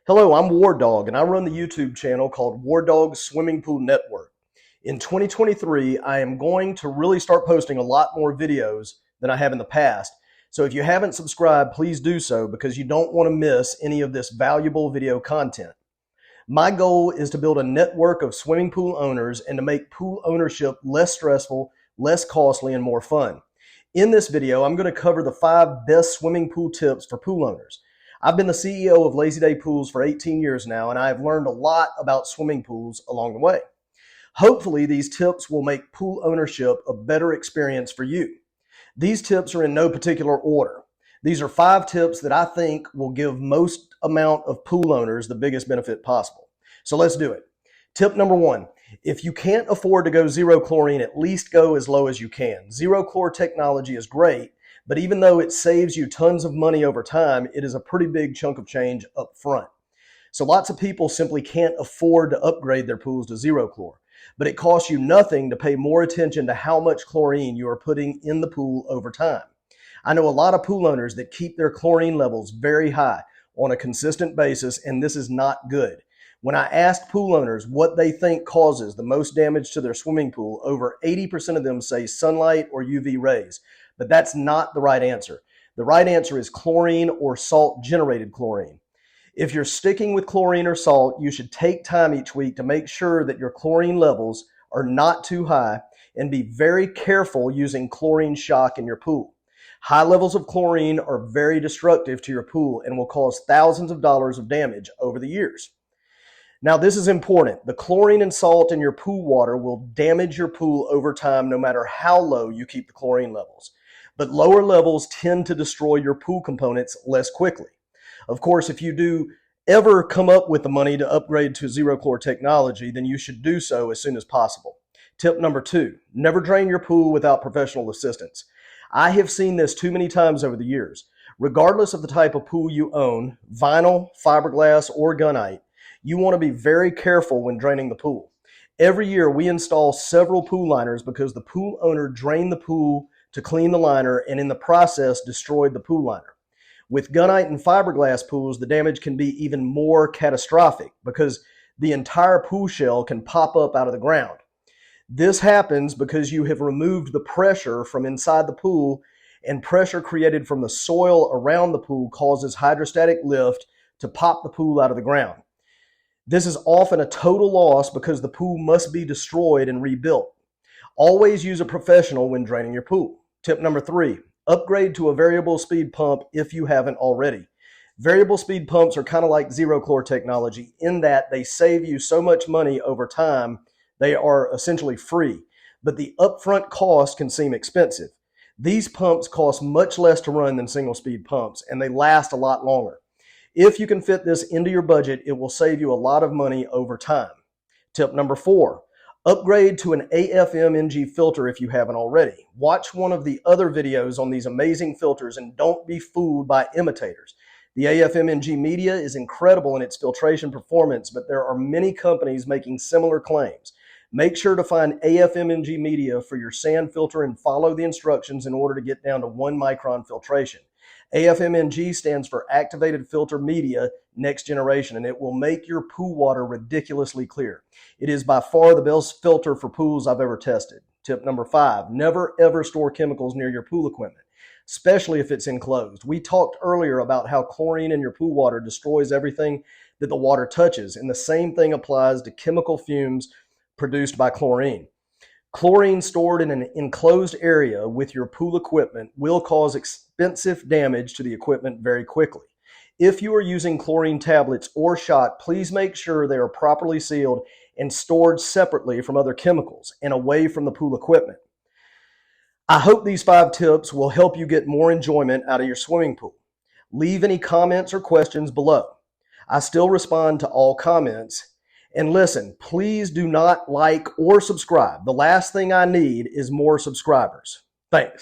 Hello, I'm War Dog, and I run the YouTube channel called War Dog Swimming Pool Network. In 2023, I am going to really start posting a lot more videos than I have in the past. So if you haven't subscribed, please do so because you don't want to miss any of this valuable video content. My goal is to build a network of swimming pool owners and to make pool ownership less stressful, less costly, and more fun. In this video, I'm going to cover the 5 best swimming pool tips for pool owners. I've been the CEO of Lazy Day Pools for 18 years now, and I've learned a lot about swimming pools along the way. Hopefully, these tips will make pool ownership a better experience for you. These tips are in no particular order. These are 5 tips that I think will give most amount of pool owners the biggest benefit possible. So let's do it. Tip number 1, if you can't afford to go zero chlorine, at least go as low as you can. Zero chlor technology is great, but even though it saves you tons of money over time, it is a pretty big chunk of change up front. So lots of people simply can't afford to upgrade their pools to zero chlor, but it costs you nothing to pay more attention to how much chlorine you are putting in the pool over time. I know a lot of pool owners that keep their chlorine levels very high on a consistent basis, and this is not good. When I asked pool owners what they think causes the most damage to their swimming pool, over 80% of them say sunlight or UV rays. But that's not the right answer. The right answer is chlorine or salt-generated chlorine. If you're sticking with chlorine or salt, you should take time each week to make sure that your chlorine levels are not too high and be very careful using chlorine shock in your pool. High levels of chlorine are very destructive to your pool and will cause thousands of dollars of damage over the years. Now, this is important. The chlorine and salt in your pool water will damage your pool over time no matter how low you keep the chlorine levels. But lower levels tend to destroy your pool components less quickly. Of course, if you do ever come up with the money to upgrade to zero chlor technology, then you should do so as soon as possible. Tip number 2, never drain your pool without professional assistance. I have seen this too many times over the years. Regardless of the type of pool you own, vinyl, fiberglass, or gunite, you want to be very careful when draining the pool. Every year we install several pool liners because the pool owner drained the pool to clean the liner and in the process destroyed the pool liner. With gunite and fiberglass pools, the damage can be even more catastrophic because the entire pool shell can pop up out of the ground. This happens because you have removed the pressure from inside the pool, and pressure created from the soil around the pool causes hydrostatic lift to pop the pool out of the ground. This is often a total loss because the pool must be destroyed and rebuilt. Always use a professional when draining your pool. Tip number 3, upgrade to a variable speed pump if you haven't already. Variable speed pumps are kind of like zero chlor technology in that they save you so much money over time. They are essentially free, but the upfront cost can seem expensive. These pumps cost much less to run than single speed pumps, and they last a lot longer. If you can fit this into your budget, it will save you a lot of money over time. Tip number 4, upgrade to an AFM-NG filter if you haven't already. Watch one of the other videos on these amazing filters and don't be fooled by imitators. The AFM-NG media is incredible in its filtration performance, but there are many companies making similar claims. Make sure to find AFM-NG media for your sand filter and follow the instructions in order to get down to 1 micron filtration. AFM-NG stands for Activated Filter Media Next Generation, and it will make your pool water ridiculously clear. It is by far the best filter for pools I've ever tested. Tip number 5, never ever store chemicals near your pool equipment, especially if it's enclosed. We talked earlier about how chlorine in your pool water destroys everything that the water touches, and the same thing applies to chemical fumes produced by chlorine. Chlorine stored in an enclosed area with your pool equipment will cause expensive damage to the equipment very quickly. If you are using chlorine tablets or shot, please make sure they are properly sealed and stored separately from other chemicals and away from the pool equipment. I hope these 5 tips will help you get more enjoyment out of your swimming pool. Leave any comments or questions below. I still respond to all comments. And listen, please do not like or subscribe. The last thing I need is more subscribers. Thanks.